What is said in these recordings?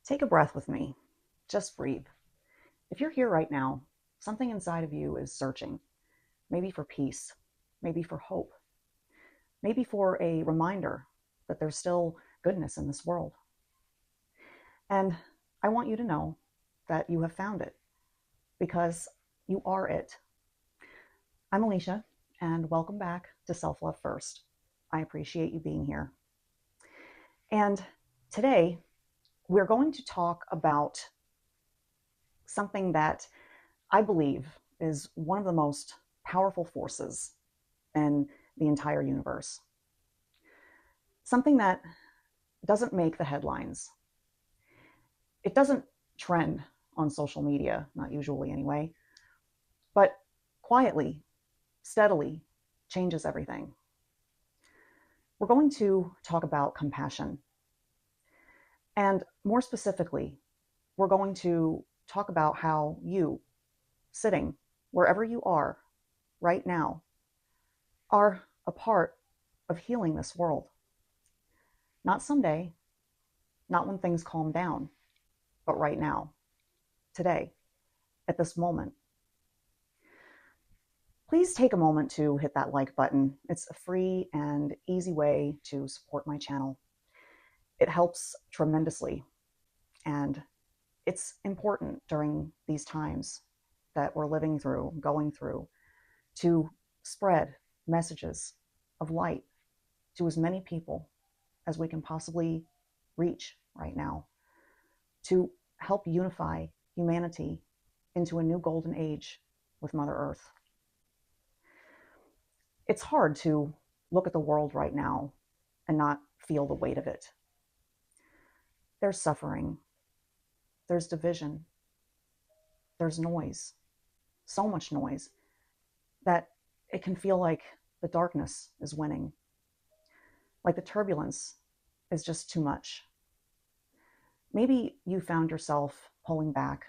Take a breath with me. Just breathe. If you're here right now, something inside of you is searching, maybe for peace, maybe for hope, maybe for a reminder that there's still goodness in this world. And I want you to know that you have found it because you are it. I'm Alicia, and welcome back to Self Love First. I appreciate you being here. And today, we're going to talk about something that I believe is one of the most powerful forces in the entire universe. Something that doesn't make the headlines. It doesn't trend on social media, not usually anyway, but quietly, steadily changes everything. We're going to talk about compassion. And more specifically, we're going to talk about how you, sitting wherever you are right now, are a part of healing this world. Not someday, not when things calm down, but right now, today, at this moment. Please take a moment to hit that like button. It's a free and easy way to support my channel. It helps tremendously, and it's important during these times that we're living through, going through, to spread messages of light to as many people as we can possibly reach right now, to help unify humanity into a new golden age with Mother Earth. It's hard to look at the world right now and not feel the weight of it. There's suffering, there's division, there's noise, so much noise that it can feel like the darkness is winning, like the turbulence is just too much. Maybe you found yourself pulling back,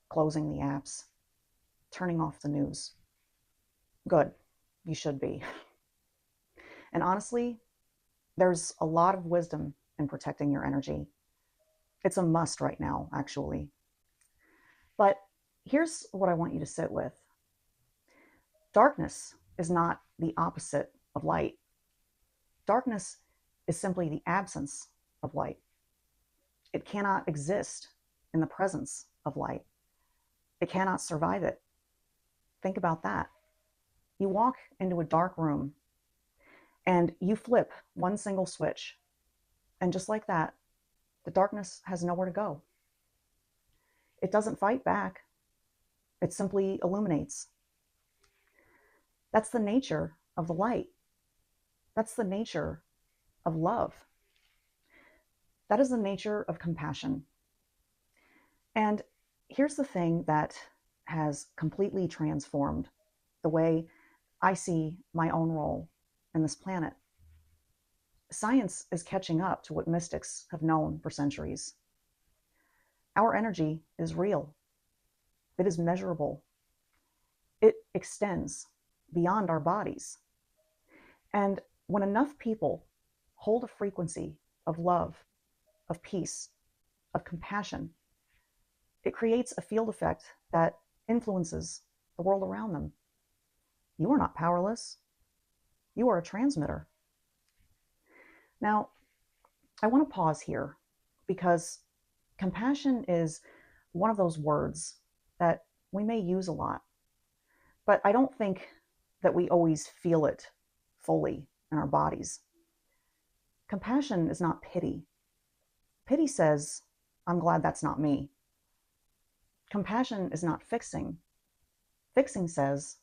closing the apps, turning off the news. Good, you should be. And honestly, there's a lot of wisdom in protecting your energy. It's a must right now, actually. But here's what I want you to sit with. Darkness is not the opposite of light. Darkness is simply the absence of light. It cannot exist in the presence of light. It cannot survive it. Think about that. You walk into a dark room and you flip one single switch, and just like that, the darkness has nowhere to go. It doesn't fight back. It simply illuminates. That's the nature of the light. That's the nature of love. That is the nature of compassion. And here's the thing that has completely transformed the way I see my own role in this planet. Science is catching up to what mystics have known for centuries. Our energy is real. It is measurable. It extends beyond our bodies. And when enough people hold a frequency of love, of peace, of compassion, it creates a field effect that influences the world around them. You are not powerless. You are a transmitter. Now, I want to pause here because compassion is one of those words that we may use a lot, but I don't think that we always feel it fully in our bodies. Compassion is not pity. Pity says, I'm glad that's not me. Compassion is not fixing. Fixing says,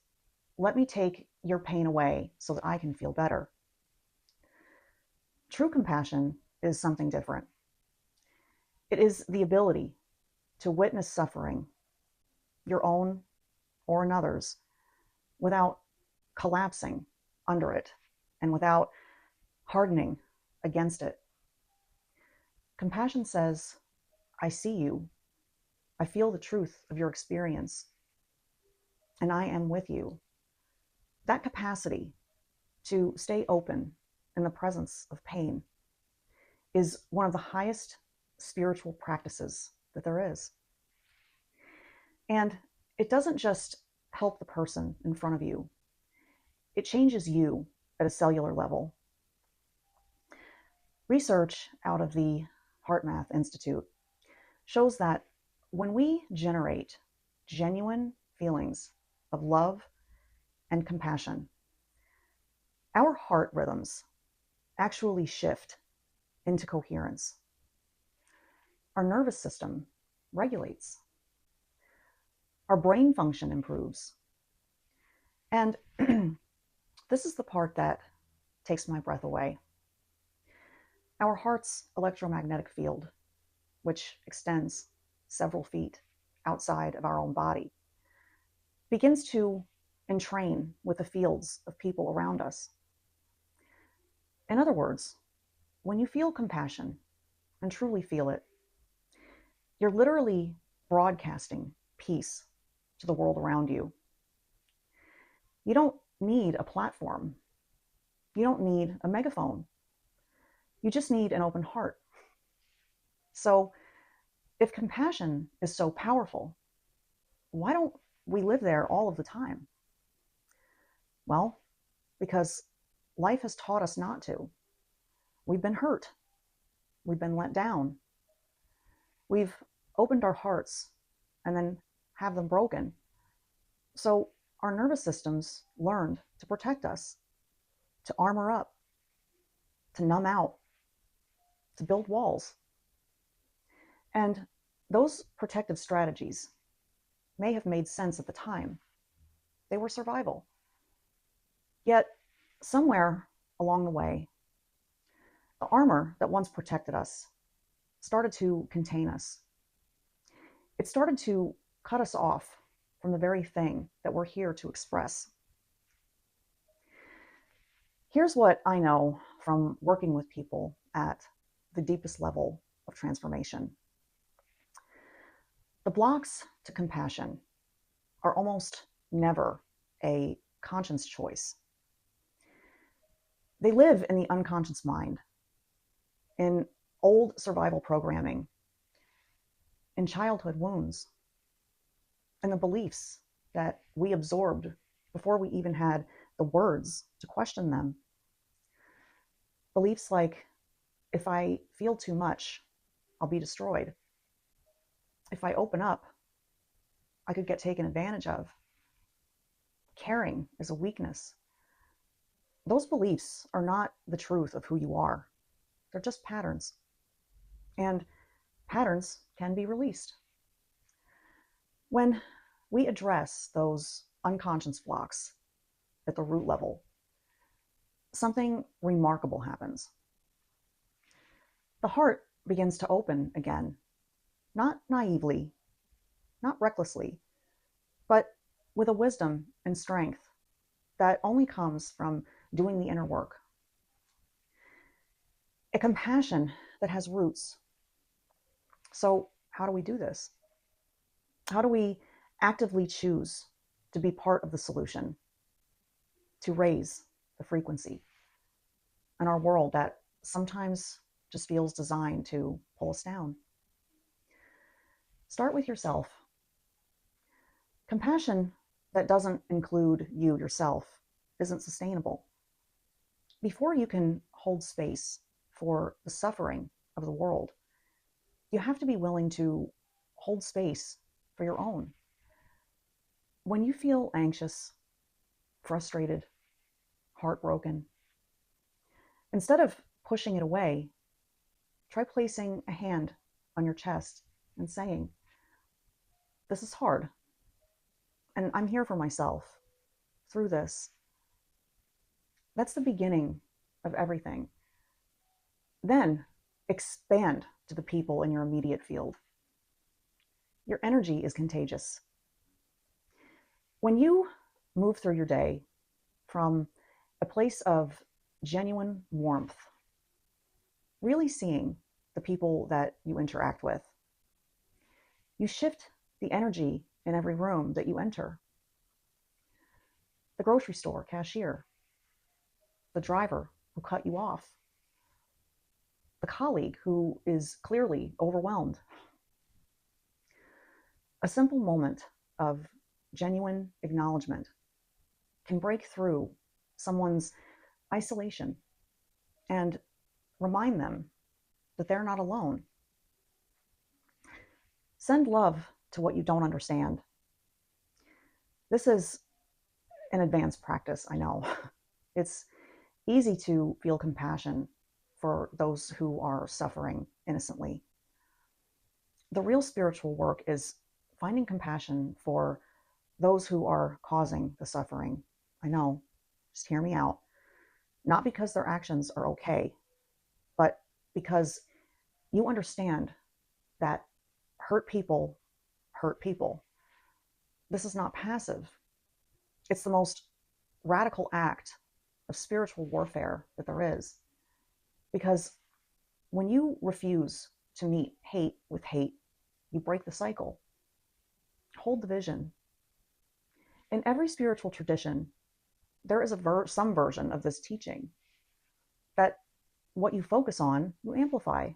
let me take your pain away so that I can feel better. True compassion is something different. It is the ability to witness suffering, your own or another's, without collapsing under it and without hardening against it. Compassion says, I see you. I feel the truth of your experience, and I am with you. That capacity to stay open in the presence of pain is one of the highest spiritual practices that there is. And it doesn't just help the person in front of you, it changes you at a cellular level. Research out of the HeartMath Institute shows that when we generate genuine feelings of love and compassion, our heart rhythms actually shift into coherence. Our nervous system regulates. Our brain function improves. And this is the part that takes my breath away. Our heart's electromagnetic field, which extends several feet outside of our own body, begins to entrain with the fields of people around us. In other words, when you feel compassion and truly feel it, you're literally broadcasting peace to the world around you. You don't need a platform. You don't need a megaphone. You just need an open heart. So, if compassion is so powerful, why don't we live there all of the time? Well, because life has taught us not to. We've been hurt. We've been let down. We've opened our hearts and then have them broken. So our nervous systems learned to protect us, to armor up, to numb out, to build walls. And those protective strategies may have made sense at the time. They were survival. Yet, somewhere along the way, the armor that once protected us started to contain us. It started to cut us off from the very thing that we're here to express. Here's what I know from working with people at the deepest level of transformation. The blocks to compassion are almost never a conscious choice. They live in the unconscious mind, in old survival programming, in childhood wounds, and the beliefs that we absorbed before we even had the words to question them. Beliefs like, if I feel too much, I'll be destroyed. If I open up, I could get taken advantage of. Caring is a weakness. Those beliefs are not the truth of who you are. They're just patterns. And patterns can be released. When we address those unconscious blocks at the root level, something remarkable happens. The heart begins to open again, not naively, not recklessly, but with a wisdom and strength that only comes from doing the inner work. A compassion that has roots. So, how do we do this? How do we actively choose to be part of the solution, to raise the frequency in our world that sometimes just feels designed to pull us down? Start with yourself. Compassion that doesn't include you yourself isn't sustainable. Before you can hold space for the suffering of the world, you have to be willing to hold space for your own. When you feel anxious, frustrated, heartbroken, instead of pushing it away, try placing a hand on your chest and saying, "This is hard, and I'm here for myself through this." That's the beginning of everything. Then expand to the people in your immediate field. Your energy is contagious. When you move through your day from a place of genuine warmth, really seeing the people that you interact with, you shift the energy in every room that you enter. The grocery store cashier, the driver who cut you off, the colleague who is clearly overwhelmed. A simple moment of genuine acknowledgement can break through someone's isolation and remind them that they're not alone. Send love to what you don't understand. This is an advanced practice, I know. It's easy to feel compassion for those who are suffering innocently. The real spiritual work is finding compassion for those who are causing the suffering. I know, just hear me out. Not because their actions are okay, but because you understand that hurt people hurt people. This is not passive. It's the most radical act of spiritual warfare that there is. Because when you refuse to meet hate with hate, you break the cycle. Hold the vision. In every spiritual tradition, there is some version of this teaching that what you focus on, you amplify.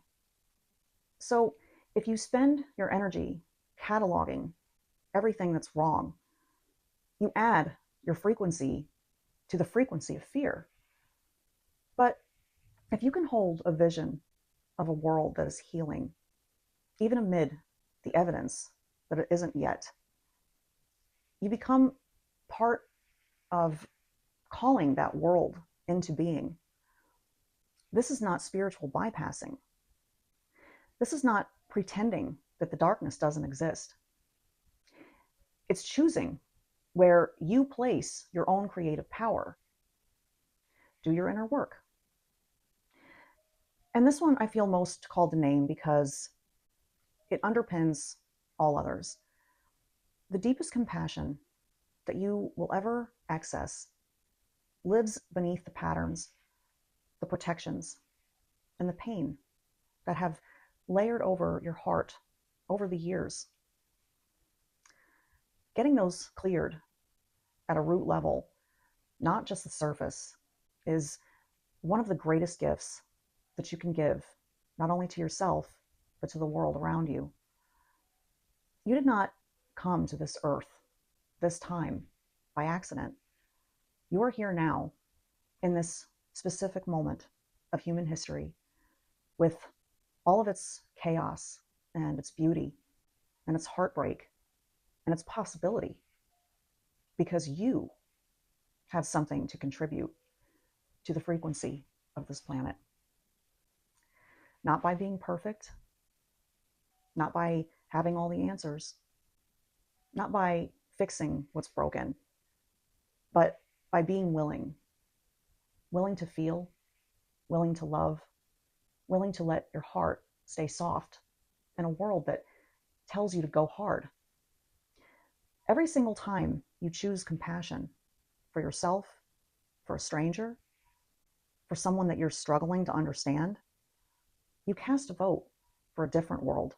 So if you spend your energy cataloging everything that's wrong, you add your frequency to the frequency of fear. But if you can hold a vision of a world that is healing, even amid the evidence that it isn't yet, you become part of calling that world into being. This is not spiritual bypassing. This is not pretending that the darkness doesn't exist. It's choosing where you place your own creative power. Do your inner work. And this one I feel most called to name because it underpins all others. The deepest compassion that you will ever access lives beneath the patterns, the protections, and the pain that have layered over your heart over the years. Getting those cleared at a root level, not just the surface, is one of the greatest gifts that you can give, not only to yourself, but to the world around you. You did not come to this earth, this time, by accident. You are here now, in this specific moment of human history, with all of its chaos and its beauty and its heartbreak and its possibility, because you have something to contribute to the frequency of this planet. Not by being perfect, not by having all the answers, not by fixing what's broken, but by being willing to feel, willing to love, willing to let your heart stay soft in a world that tells you to go hard. Every single time you choose compassion for yourself, for a stranger, for someone that you're struggling to understand, you cast a vote for a different world.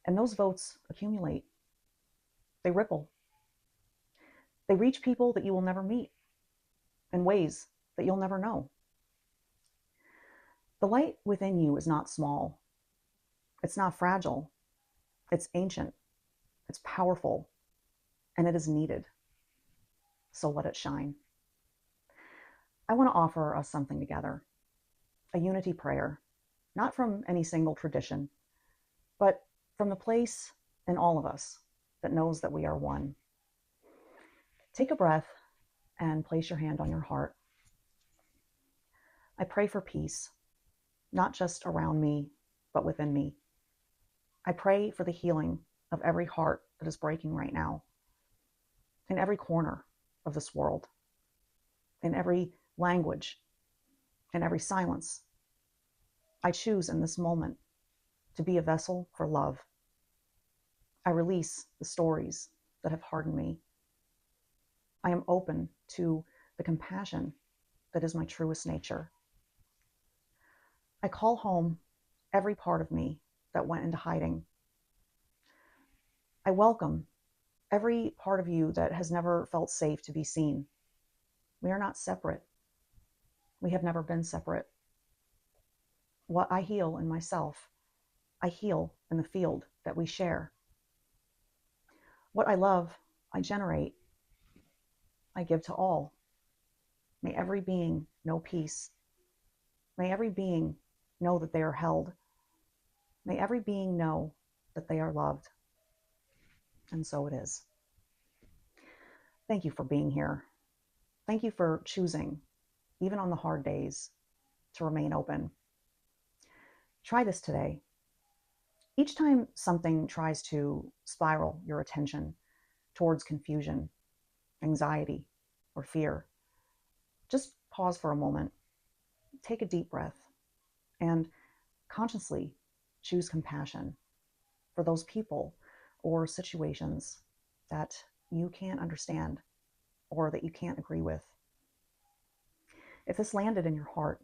And those votes accumulate. They ripple. They reach people that you will never meet in ways that you'll never know. The light within you is not small. It's not fragile. It's ancient. It's powerful. And it is needed. So let it shine. I want to offer us something together. A unity prayer, not from any single tradition, but from the place in all of us that knows that we are one. Take a breath and place your hand on your heart. I pray for peace, not just around me, but within me. I pray for the healing of every heart that is breaking right now, in every corner of this world, in every language, in every silence. I choose in this moment to be a vessel for love. I release the stories that have hardened me. I am open to the compassion that is my truest nature. I call home every part of me that went into hiding. I welcome every part of you that has never felt safe to be seen. We are not separate. We have never been separate. What I heal in myself, I heal in the field that we share. What I love, I generate, I give to all. May every being know peace. May every being know that they are held. May every being know that they are loved. And so it is. Thank you for being here. Thank you for choosing, even on the hard days, to remain open. Try this today. Each time something tries to spiral your attention towards confusion, anxiety, or fear, just pause for a moment, take a deep breath, and consciously choose compassion for those people or situations that you can't understand or that you can't agree with. If this landed in your heart,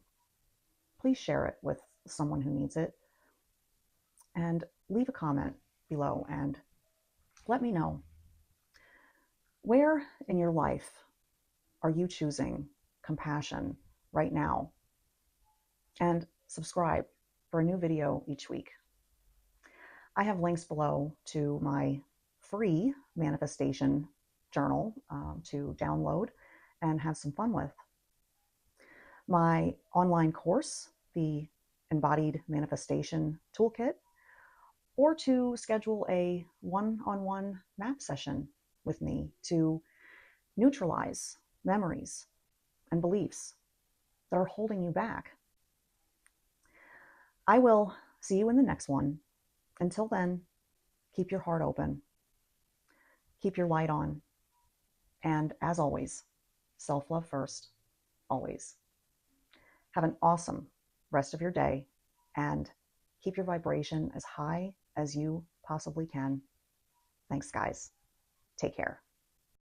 please share it with someone who needs it, and leave a comment below and let me know, where in your life are you choosing compassion right now? And subscribe for a new video each week. I have links below to my free manifestation journal to download and have some fun with. My online course, the Embodied Manifestation Toolkit, or to schedule a one-on-one map session with me to neutralize memories and beliefs that are holding you back. I will see you in the next one. Until then, keep your heart open, keep your light on, and as always, self-love first, always. Have an awesome rest of your day, and keep your vibration as high as you possibly can. Thanks, guys. Take care.